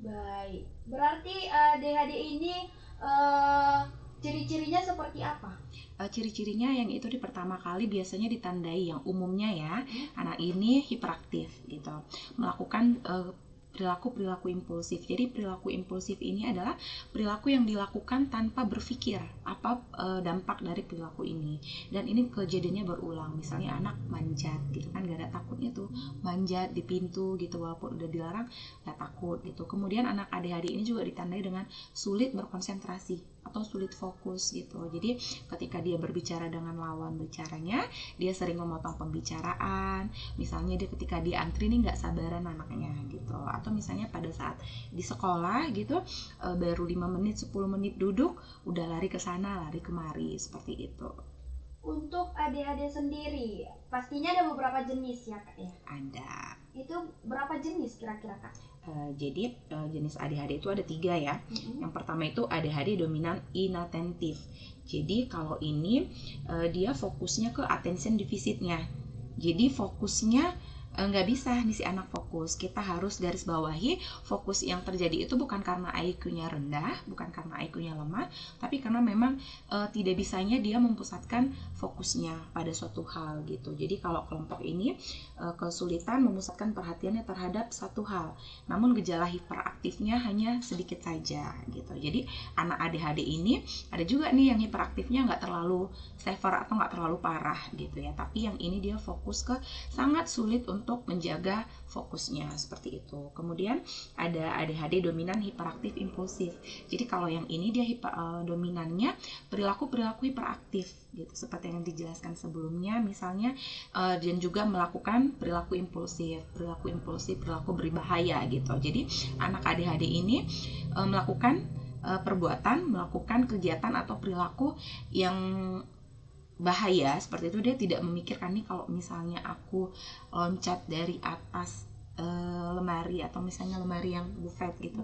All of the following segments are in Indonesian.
Baik, berarti ADHD ini eh, ciri-cirinya seperti apa? Ciri-cirinya yang itu di pertama kali biasanya ditandai yang umumnya ya, anak ini hiperaktif gitu, melakukan perilaku-perilaku impulsif. Jadi perilaku impulsif ini adalah perilaku yang dilakukan tanpa berpikir apa dampak dari perilaku ini. Dan ini kejadiannya berulang. Misalnya anak manjat gitu kan, gak ada takutnya tuh, manjat di pintu gitu walaupun udah dilarang gak takut gitu. Kemudian anak ADHD ini juga ditandai dengan sulit berkonsentrasi atau sulit fokus gitu. Jadi ketika dia berbicara dengan lawan bicaranya, dia sering memotong pembicaraan. Misalnya dia ketika dia antri nih nggak sabaran anaknya gitu. Atau misalnya pada saat di sekolah gitu, baru 5 menit 10 menit duduk udah lari ke sana lari kemari seperti itu. Untuk ADHD sendiri, pastinya ada beberapa jenis ya Kak ya? Ada. Itu berapa jenis kira-kira Kak? Jadi jenis ADHD itu ada 3 ya. Yang pertama itu ADHD dominan inatentif. Jadi kalau ini dia fokusnya ke attention deficitnya. Jadi fokusnya nggak bisa nih si anak fokus. Kita harus garis bawahi, fokus yang terjadi itu bukan karena IQ-nya rendah, bukan karena IQ-nya lemah, tapi karena memang tidak bisanya dia memusatkan fokusnya pada suatu hal gitu. Jadi kalau kelompok ini kesulitan memusatkan perhatiannya terhadap satu hal, namun gejala hiperaktifnya hanya sedikit saja gitu. Jadi anak ADHD ini ada juga nih yang hiperaktifnya nggak terlalu severe atau nggak terlalu parah gitu ya, tapi yang ini dia fokus ke sangat sulit untuk menjaga fokusnya seperti itu. Kemudian ada ADHD dominan hiperaktif impulsif. Jadi kalau yang ini dia dominannya perilaku-perilaku hiperaktif gitu, seperti yang dijelaskan sebelumnya, misalnya dan juga melakukan perilaku impulsif, perilaku berbahaya gitu. Jadi anak ADHD ini melakukan perbuatan, melakukan kegiatan atau perilaku yang bahaya seperti itu. Dia tidak memikirkan nih kalau misalnya aku loncat dari atas lemari atau misalnya lemari yang buffet gitu,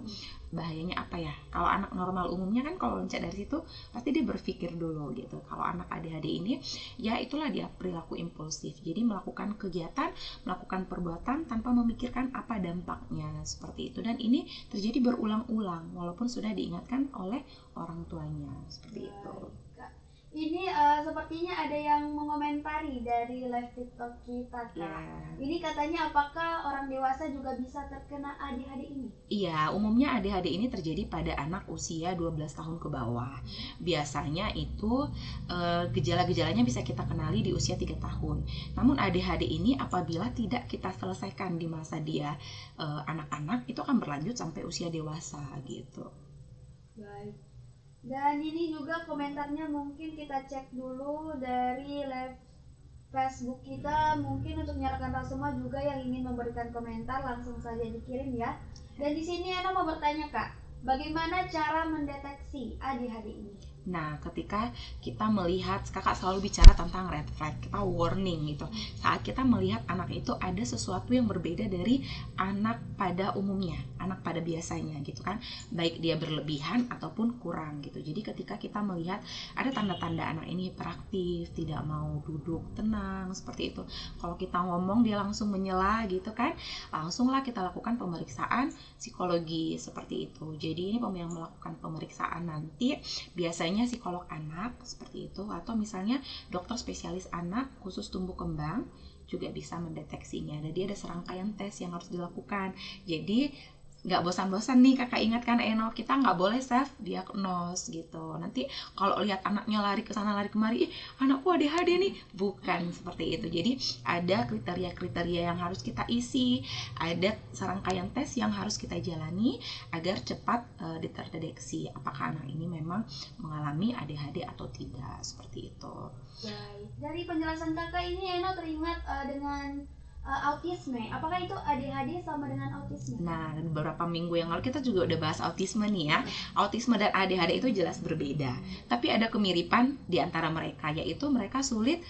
bahayanya apa ya. Kalau anak normal umumnya kan kalau loncat dari situ pasti dia berpikir dulu gitu. Kalau anak ADHD ini ya itulah dia perilaku impulsif. Jadi melakukan kegiatan, melakukan perbuatan tanpa memikirkan apa dampaknya seperti itu. Dan ini terjadi berulang-ulang walaupun sudah diingatkan oleh orang tuanya seperti itu. Ini sepertinya ada yang mengomentari dari live TikTok kita Kak. Yeah. Ini katanya apakah orang dewasa juga bisa terkena ADHD ini? Iya, umumnya ADHD ini terjadi pada anak usia 12 tahun ke bawah. Biasanya itu gejala-gejalanya bisa kita kenali di usia 3 tahun. Namun ADHD ini apabila tidak kita selesaikan di masa dia anak-anak, itu akan berlanjut sampai usia dewasa gitu. Baik. Dan ini juga komentarnya mungkin kita cek dulu dari live Facebook kita. Mungkin untuk menyarankan semua juga yang ingin memberikan komentar langsung saja dikirim ya. Dan di sini Ana mau bertanya Kak, bagaimana cara mendeteksi ADHD ini? Nah, ketika kita melihat, kakak selalu bicara tentang red flag, kita warning gitu. Saat kita melihat anak itu ada sesuatu yang berbeda dari anak pada umumnya, anak pada biasanya gitu kan, baik dia berlebihan ataupun kurang gitu. Jadi ketika kita melihat ada tanda-tanda anak ini hiperaktif, tidak mau duduk tenang seperti itu, kalau kita ngomong dia langsung menyela gitu kan, langsunglah kita lakukan pemeriksaan psikologi seperti itu. Jadi ini yang melakukan pemeriksaan nanti biasanya psikolog anak seperti itu, atau misalnya dokter spesialis anak khusus tumbuh kembang juga bisa mendeteksinya. Jadi ada serangkaian tes yang harus dilakukan. Jadi nggak bosan-bosan nih kakak ingatkan kita nggak boleh self diagnose gitu. Nanti kalau lihat anaknya lari ke sana lari kemari, anakku ADHD nih, bukan seperti itu. Jadi ada kriteria-kriteria yang harus kita isi, ada serangkaian tes yang harus kita jalani agar cepat terdeteksi apakah anak ini memang mengalami ADHD atau tidak seperti itu. Baik, dari penjelasan kakak ini Eno teringat dengan autisme. Apakah itu ADHD sama dengan autisme? Nah, beberapa minggu yang lalu kita juga udah bahas autisme nih ya. Autisme dan ADHD itu jelas berbeda, tapi ada kemiripan di antara mereka, yaitu mereka sulit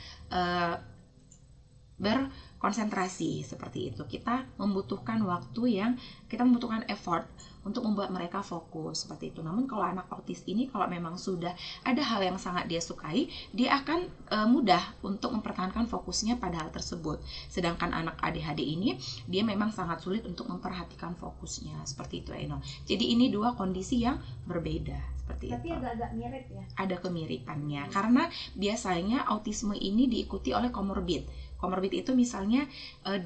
berkonsentrasi seperti itu. Kita membutuhkan waktu yang kita membutuhkan effort untuk membuat mereka fokus seperti itu. Namun kalau anak autis ini kalau memang sudah ada hal yang sangat dia sukai, dia akan mudah untuk mempertahankan fokusnya pada hal tersebut. Sedangkan anak ADHD ini dia memang sangat sulit untuk memperhatikan fokusnya seperti itu, Eno. Jadi ini dua kondisi yang berbeda seperti Tapi itu. agak-agak mirip ya. Ada kemiripannya karena biasanya autisme ini diikuti oleh komorbid. Komorbid itu misalnya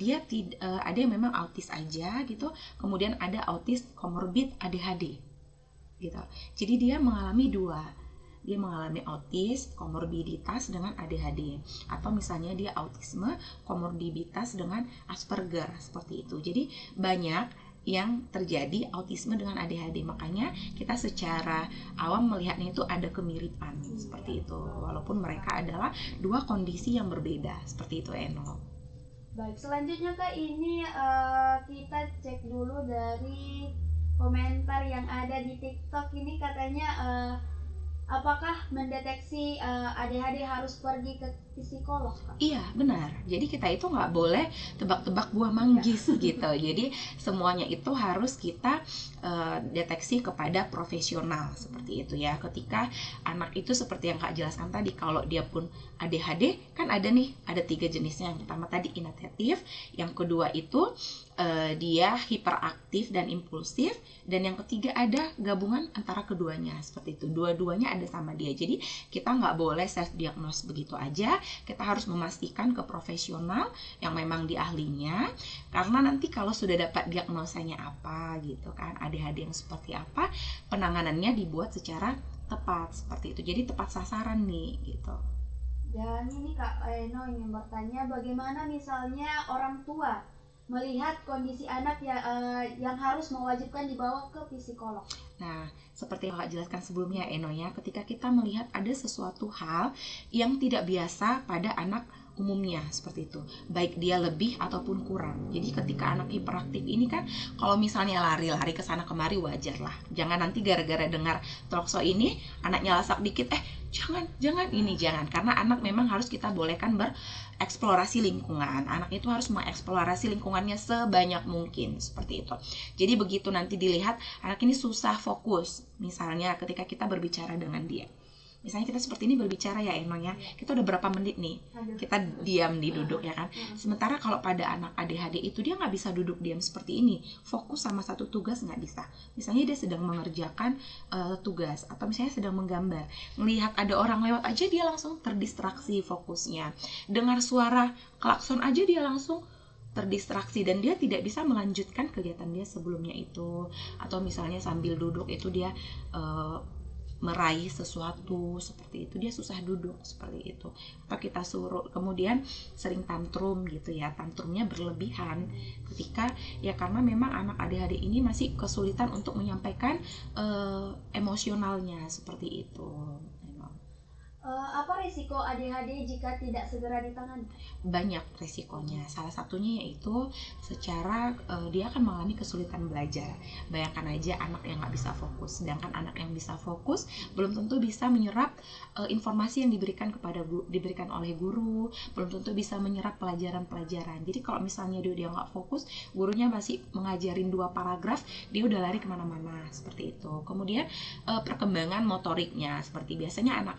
dia ada yang memang autis aja gitu, kemudian ada autis komorbid ADHD gitu. Jadi dia mengalami dua. Dia mengalami autis komorbiditas dengan ADHD, atau misalnya dia autisme komorbiditas dengan Asperger seperti itu. Jadi banyak yang terjadi autisme dengan ADHD, makanya kita secara awam melihatnya itu ada kemiripan seperti itu, walaupun mereka adalah dua kondisi yang berbeda seperti itu, Eno. Baik, selanjutnya Kak, ini kita cek dulu dari komentar yang ada di TikTok ini. Katanya apakah mendeteksi ADHD harus pergi ke psikolog, Kak? Iya, benar. Jadi kita itu nggak boleh tebak-tebak buah manggis gitu. Jadi semuanya itu harus kita deteksi kepada profesional seperti itu ya. Ketika anak itu seperti yang Kak jelaskan tadi, kalau dia pun ADHD kan ada 3 jenisnya. Yang pertama tadi inattentif, yang kedua itu dia hiperaktif dan impulsif, dan yang ketiga ada gabungan antara keduanya seperti itu. Dua-duanya ada sama dia. Jadi kita nggak boleh self diagnose begitu aja. Kita harus memastikan ke profesional yang memang di ahlinya, karena nanti kalau sudah dapat diagnosanya apa gitu kan, ADHD yang seperti apa, penanganannya dibuat secara tepat seperti itu. Jadi tepat sasaran nih gitu. Dan ini Kak Eno ingin bertanya, bagaimana misalnya orang tua melihat kondisi anak yang harus mewajibkan dibawa ke psikolog? Nah, seperti yang Kak jelaskan sebelumnya, Eno ya, ketika kita melihat ada sesuatu hal yang tidak biasa pada anak umumnya seperti itu, baik dia lebih ataupun kurang. Jadi ketika anak hiperaktif ini kan, kalau misalnya lari-lari ke sana kemari wajar lah. Jangan nanti gara-gara dengar talkshow ini anaknya lasak dikit, jangan ini jangan, karena anak memang harus kita bolehkan bereksplorasi lingkungan. Anak itu harus mengeksplorasi lingkungannya sebanyak mungkin seperti itu. Jadi begitu nanti dilihat anak ini susah fokus, misalnya ketika kita berbicara dengan dia. Misalnya kita seperti ini berbicara ya, Eno ya, kita udah berapa menit nih, kita diam di duduk ya kan. Sementara kalau pada anak ADHD itu dia nggak bisa duduk diam seperti ini, fokus sama satu tugas nggak bisa. Misalnya dia sedang mengerjakan tugas, atau misalnya sedang menggambar, melihat ada orang lewat aja dia langsung terdistraksi fokusnya. Dengar suara klakson aja dia langsung terdistraksi, dan dia tidak bisa melanjutkan kegiatan dia sebelumnya itu. Atau misalnya sambil duduk itu dia meraih sesuatu seperti itu, dia susah duduk seperti itu. Atau kita suruh, kemudian sering tantrum gitu ya, tantrumnya berlebihan ketika ya karena memang anak ADHD ini masih kesulitan untuk menyampaikan emosionalnya seperti itu. Apa risiko ADHD jika tidak segera ditangani? Banyak risikonya. Salah satunya yaitu secara dia akan mengalami kesulitan belajar. Bayangkan aja anak yang nggak bisa fokus. Sedangkan anak yang bisa fokus belum tentu bisa menyerap informasi yang diberikan oleh guru, belum tentu bisa menyerap pelajaran-pelajaran. Jadi kalau misalnya dia nggak fokus, gurunya masih mengajarin 2 paragraf, dia udah lari kemana-mana seperti itu. Kemudian perkembangan motoriknya, seperti biasanya anak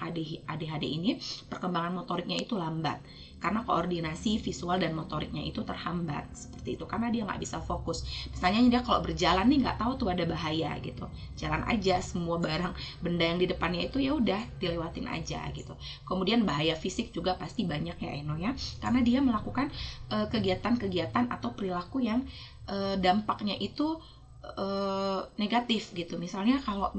ADHD ini perkembangan motoriknya itu lambat karena koordinasi visual dan motoriknya itu terhambat seperti itu, karena dia nggak bisa fokus. Misalnya dia kalau berjalan nih nggak tahu tuh ada bahaya gitu, jalan aja, semua benda yang di depannya itu ya udah dilewatin aja gitu. Kemudian bahaya fisik juga pasti banyak ya, Eno ya, karena dia melakukan kegiatan-kegiatan atau perilaku yang dampaknya itu negatif gitu. Misalnya kalau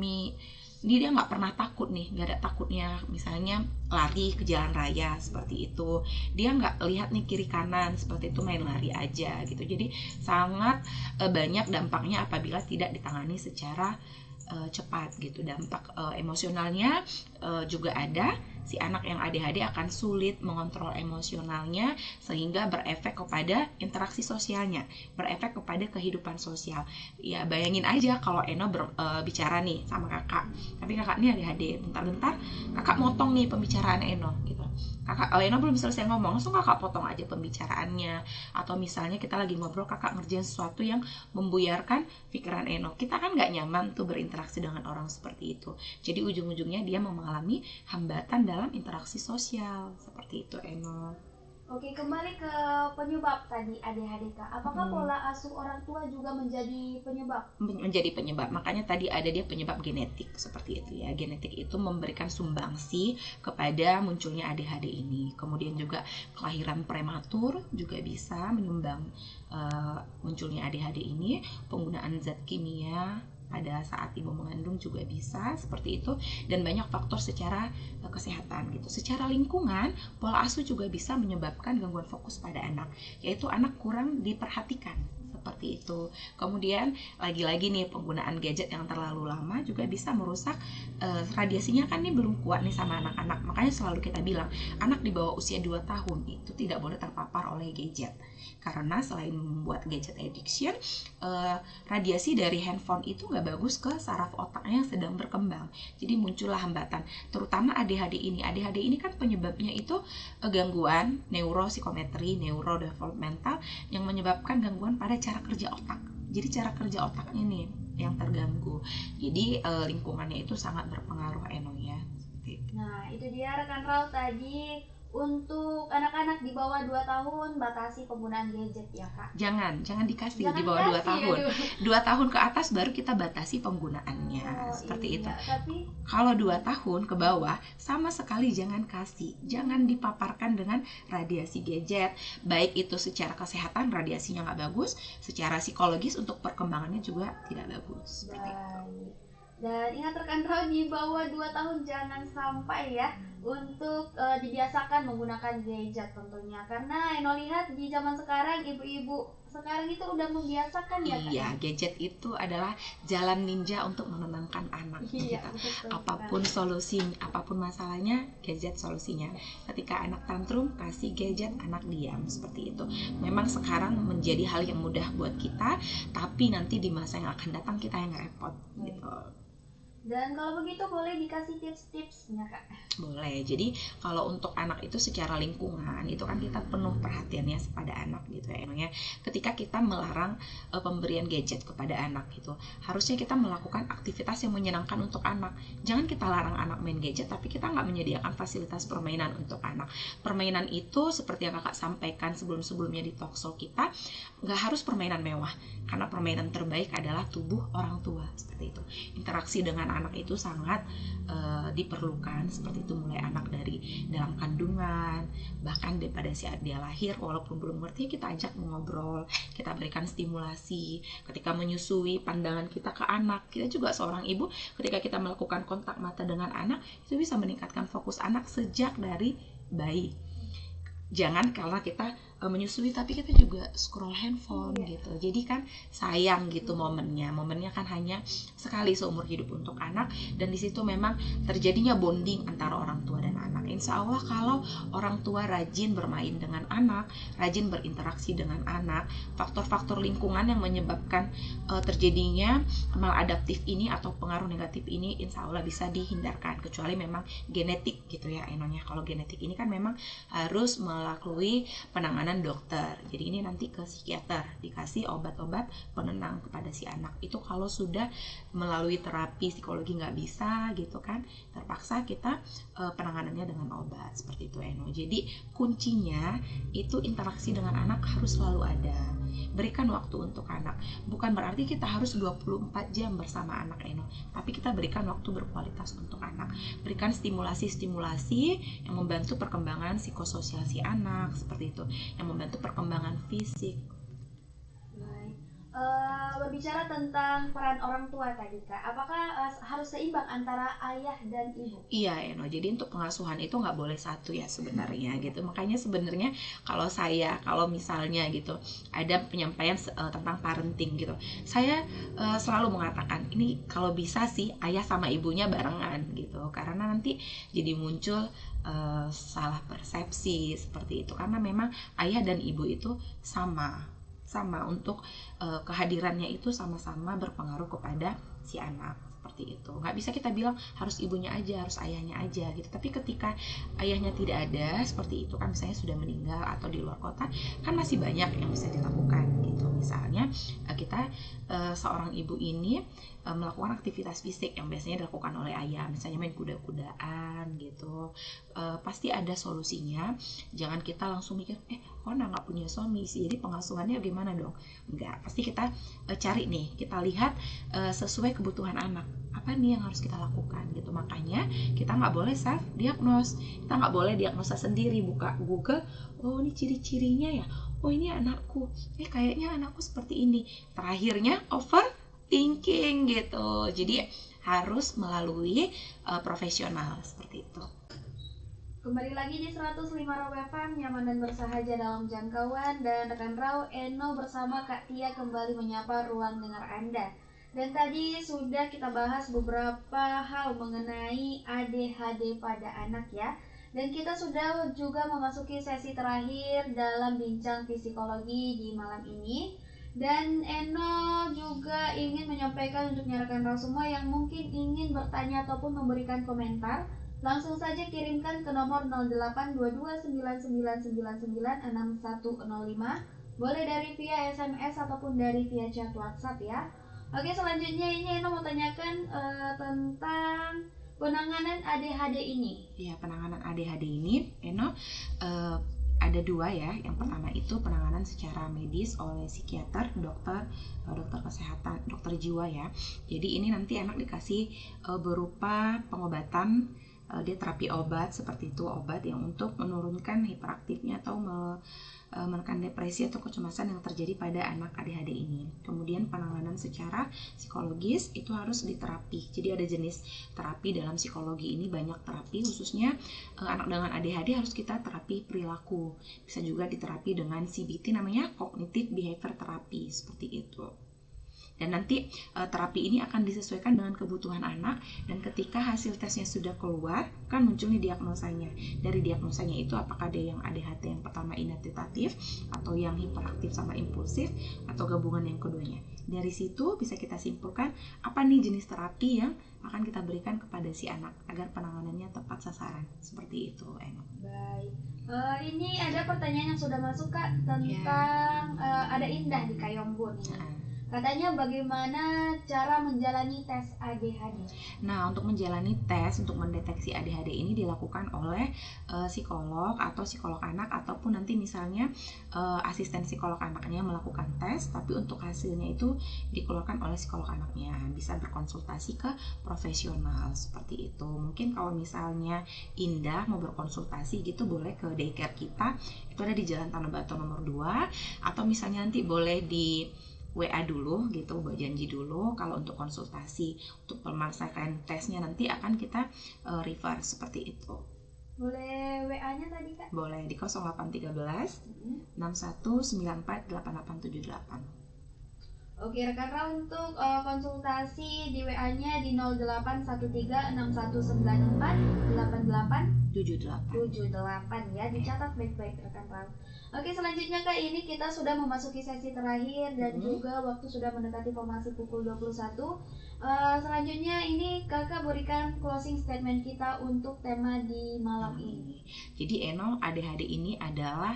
dia nggak pernah takut nih, nggak ada takutnya, misalnya lari ke jalan raya seperti itu, dia nggak lihat nih kiri kanan seperti itu, main lari aja gitu. Jadi sangat banyak dampaknya apabila tidak ditangani secara cepat gitu. Dampak emosionalnya juga ada, si anak yang ADHD akan sulit mengontrol emosionalnya sehingga berefek kepada interaksi sosialnya, berefek kepada kehidupan sosial. Ya bayangin aja kalau Eno bicara nih sama kakak, tapi kakak ini ADHD, bentar-bentar kakak motong nih pembicaraan Eno gitu. Eno belum selesai ngomong, langsung kakak potong aja pembicaraannya. Atau misalnya kita lagi ngobrol, kakak ngerjain sesuatu yang membuyarkan pikiran Eno. Kita kan nggak nyaman tuh berinteraksi dengan orang seperti itu. Jadi ujung-ujungnya dia mengalami hambatan dalam interaksi sosial. Seperti itu Eno. Oke, kembali ke penyebab tadi ADHD Kak. Apakah pola asuh orang tua juga menjadi penyebab? Menjadi penyebab. Makanya tadi ada dia penyebab genetik seperti itu ya. Genetik itu memberikan sumbangsi kepada munculnya ADHD ini. Kemudian juga kelahiran prematur juga bisa menyumbang munculnya ADHD ini. Penggunaan zat kimia pada saat ibu mengandung juga bisa seperti itu, dan banyak faktor secara kesehatan gitu. Secara lingkungan, pola asuh juga bisa menyebabkan gangguan fokus pada anak, yaitu anak kurang diperhatikan seperti itu. Kemudian lagi-lagi nih penggunaan gadget yang terlalu lama juga bisa merusak radiasinya kan nih belum kuat nih sama anak-anak. Makanya selalu kita bilang anak di bawah usia 2 tahun itu tidak boleh terpapar oleh gadget. Karena selain membuat gadget addiction, radiasi dari handphone itu nggak bagus ke saraf otaknya yang sedang berkembang. Jadi muncullah hambatan, terutama ADHD ini. ADHD ini kan penyebabnya itu gangguan neuropsikometri, neurodevelopmental yang menyebabkan gangguan pada cara kerja otak. Jadi cara kerja otaknya nih yang terganggu. Jadi lingkungannya itu sangat berpengaruh Eno ya. Nah, itu dia rekan Raul tadi. Untuk anak-anak di bawah 2 tahun batasi penggunaan gadget ya Kak. Jangan dikasih di bawah 2 tahun. 2 tahun ke atas baru kita batasi penggunaannya. Seperti itu. Tapi kalau 2 tahun ke bawah sama sekali jangan kasih. Jangan dipaparkan dengan radiasi gadget. Baik itu secara kesehatan radiasinya nggak bagus, secara psikologis untuk perkembangannya juga tidak bagus. Seperti itu. Dan ingat rekan Raul, di bawah 2 tahun jangan sampai ya untuk dibiasakan menggunakan gadget tentunya. Karena Eno lihat di zaman sekarang ibu-ibu sekarang itu udah membiasakan ya Kak. Iya, gadget itu adalah jalan ninja untuk menenangkan anak. Iya, gitu. Apapun solusinya, apapun masalahnya, gadget solusinya. Ketika anak tantrum, kasih gadget, anak diam, seperti itu. Memang sekarang menjadi hal yang mudah buat kita, tapi nanti di masa yang akan datang kita yang repot gitu. Dan kalau begitu boleh dikasih tips-tipsnya Kak? Boleh. Jadi kalau untuk anak itu secara lingkungan itu kan kita penuh perhatiannya pada anak gitu ya. Ketika kita melarang pemberian gadget kepada anak gitu, harusnya kita melakukan aktivitas yang menyenangkan untuk anak. Jangan kita larang anak main gadget tapi kita nggak menyediakan fasilitas permainan untuk anak. Permainan itu seperti yang kakak sampaikan sebelum-sebelumnya di talkshow kita, nggak harus permainan mewah. Karena permainan terbaik adalah tubuh orang tua, seperti itu. Interaksi dengan anak itu sangat diperlukan, seperti itu, mulai anak dari dalam kandungan, bahkan daripada saat dia lahir walaupun belum ngerti, kita ajak mengobrol, kita berikan stimulasi. Ketika menyusui, pandangan kita ke anak, kita juga seorang ibu ketika kita melakukan kontak mata dengan anak itu bisa meningkatkan fokus anak sejak dari bayi. Jangan karena kita menyusui tapi kita juga scroll handphone gitu. Jadi kan sayang gitu momennya kan hanya sekali seumur hidup untuk anak, dan di situ memang terjadinya bonding antara orang tua dan anak. Insya Allah kalau orang tua rajin bermain dengan anak, rajin berinteraksi dengan anak, faktor-faktor lingkungan yang menyebabkan terjadinya maladaptif ini atau pengaruh negatif ini insya Allah bisa dihindarkan, kecuali memang genetik gitu ya Enonya. Kalau genetik ini kan memang harus melalui penanganan dokter. Jadi ini nanti ke psikiater, dikasih obat-obat penenang kepada si anak. Itu kalau sudah melalui terapi psikologi nggak bisa gitu kan, terpaksa kita penanganannya dengan obat, seperti itu Eno. Jadi kuncinya itu interaksi dengan anak harus selalu ada. Berikan waktu untuk anak. Bukan berarti kita harus 24 jam bersama anak Eno, tapi kita berikan waktu berkualitas untuk anak. Berikan stimulasi-stimulasi yang membantu perkembangan psikososial si anak, seperti itu, yang membantu perkembangan fisik. Baik. berbicara tentang peran orang tua tadi Kak, apakah harus seimbang antara ayah dan ibu? Iya Eno, jadi untuk pengasuhan itu nggak boleh satu ya sebenarnya gitu. Makanya sebenarnya kalau misalnya gitu ada penyampaian tentang parenting gitu, saya selalu mengatakan ini kalau bisa sih ayah sama ibunya barengan gitu, karena nanti jadi muncul salah persepsi seperti itu, karena memang ayah dan ibu itu sama untuk kehadirannya itu sama-sama berpengaruh kepada si anak seperti itu. Nggak bisa kita bilang harus ibunya aja, harus ayahnya aja gitu. Tapi ketika ayahnya tidak ada seperti itu kan, misalnya sudah meninggal atau di luar kota, kan masih banyak yang bisa dilakukan gitu. Misalnya kita seorang ibu ini melakukan aktivitas fisik yang biasanya dilakukan oleh ayah, misalnya main kuda-kudaan gitu. Pasti ada solusinya. Jangan kita langsung mikir kok nggak punya suami sih, jadi pengasuhannya gimana dong? Enggak, pasti kita cari nih, kita lihat sesuai kebutuhan anak, apa nih yang harus kita lakukan gitu. Makanya kita nggak boleh self diagnose, kita nggak boleh diagnosa sendiri, buka Google, oh ini ciri-cirinya ya, oh ini anakku, kayaknya anakku seperti ini, terakhirnya overthinking gitu. Jadi harus melalui profesional seperti itu. Kembali lagi di 105 Raw FM, nyaman dan bersahaja dalam jangkauan, dan rekan Raw Eno bersama Kak Tia kembali menyapa ruang dengar Anda. Dan tadi sudah kita bahas beberapa hal mengenai ADHD pada anak ya. Dan kita sudah juga memasuki sesi terakhir dalam bincang psikologi di malam ini. Dan Eno juga ingin menyampaikan untuk rekan Raw semua yang mungkin ingin bertanya ataupun memberikan komentar, langsung saja kirimkan ke nomor 082299996105. Boleh dari via SMS ataupun dari via chat WhatsApp ya. Oke, selanjutnya ini Eno mau tanyakan tentang penanganan ADHD ini. Ya, penanganan ADHD ini Eno ada dua ya. Yang pertama itu penanganan secara medis oleh psikiater, dokter kesehatan, dokter jiwa ya. Jadi ini nanti anak dikasih berupa pengobatan, dia terapi obat seperti itu, obat yang untuk menurunkan hiperaktifnya atau menekan depresi atau kecemasan yang terjadi pada anak ADHD ini. Kemudian penanganan secara psikologis itu harus diterapi. Jadi ada jenis terapi dalam psikologi ini, banyak terapi, khususnya anak dengan ADHD harus kita terapi perilaku. Bisa juga diterapi dengan CBT, namanya Cognitive Behavior Therapy, seperti itu. Dan nanti terapi ini akan disesuaikan dengan kebutuhan anak, dan ketika hasil tesnya sudah keluar kan muncul nih diagnosanya. Dari diagnosanya itu apakah dia yang ADHD yang pertama inatitatif, atau yang hiperaktif sama impulsif, atau gabungan yang keduanya. Dari situ bisa kita simpulkan apa nih jenis terapi yang akan kita berikan kepada si anak agar penanganannya tepat sasaran. Seperti itu, Eno. Baik. Ini ada pertanyaan yang sudah masuk Kak tentang ada Indah di Kayombun. Katanya bagaimana cara menjalani tes ADHD? Nah, untuk menjalani tes untuk mendeteksi ADHD ini dilakukan oleh psikolog atau psikolog anak, ataupun nanti misalnya asisten psikolog anaknya melakukan tes, tapi untuk hasilnya itu dikeluarkan oleh psikolog anaknya. Bisa berkonsultasi ke profesional seperti itu. Mungkin kalau misalnya Indah mau berkonsultasi gitu, boleh ke daycare kita, itu ada di Jalan Tanah Bato nomor 2, atau misalnya nanti boleh di WA dulu gitu, buat janji dulu. Kalau untuk konsultasi, untuk pemasakan tesnya nanti akan kita refer seperti itu. Boleh WA-nya tadi Kak? Boleh di 0813 6194 8878. Oke, rekan-rekan untuk konsultasi di WA-nya di 081361948878 ya, dicatat baik-baik rekan-rekan. Oke, selanjutnya Kak, ini kita sudah memasuki sesi terakhir dan juga waktu sudah mendekati formasi pukul 21. Selanjutnya ini Kakak berikan closing statement kita untuk tema di malam ini. Jadi Eno, ADHD ini adalah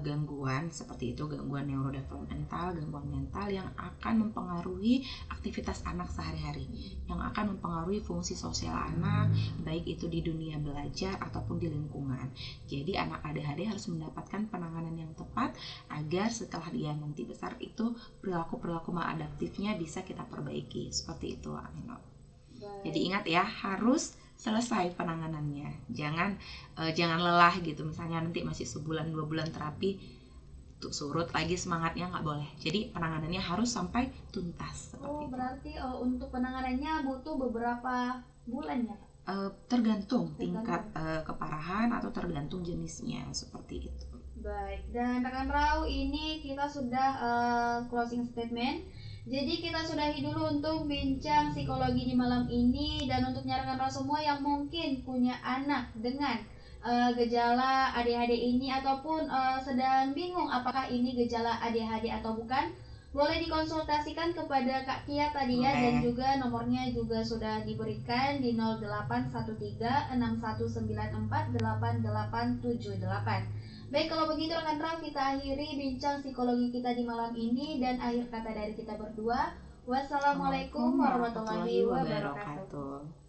gangguan seperti itu, gangguan neurodevelopmental, gangguan mental yang akan mempengaruhi aktivitas anak sehari-hari, yang akan mempengaruhi fungsi sosial anak, baik itu di dunia belajar ataupun di lingkungan. Jadi anak ADHD harus mendapatkan penanganan yang tepat agar setelah dia nanti besar itu perilaku-perilaku maladaptifnya bisa kita perbaiki. Seperti itu, Eno. Jadi ingat ya, harus selesai penanganannya. Jangan lelah gitu. Misalnya nanti masih sebulan 2 bulan terapi, tuh surut lagi semangatnya nggak boleh. Jadi penanganannya harus sampai tuntas seperti itu. Berarti untuk penanganannya butuh beberapa bulan ya, Pak? Tergantung tingkat keparahan atau tergantung jenisnya seperti itu. Baik, dan rekan Rau, ini kita sudah closing statement. Jadi kita sudahi dulu untuk bincang psikologi di malam ini. Dan untuk rekan Rau semua yang mungkin punya anak dengan gejala ADHD ini ataupun sedang bingung apakah ini gejala ADHD atau bukan, boleh dikonsultasikan kepada Kak Kia tadi ya, dan juga nomornya juga sudah diberikan di 081361948878. Baik, kalau begitu rekan Rau, kita akhiri bincang psikologi kita di malam ini, dan akhir kata dari kita berdua, wassalamualaikum warahmatullahi wabarakatuh.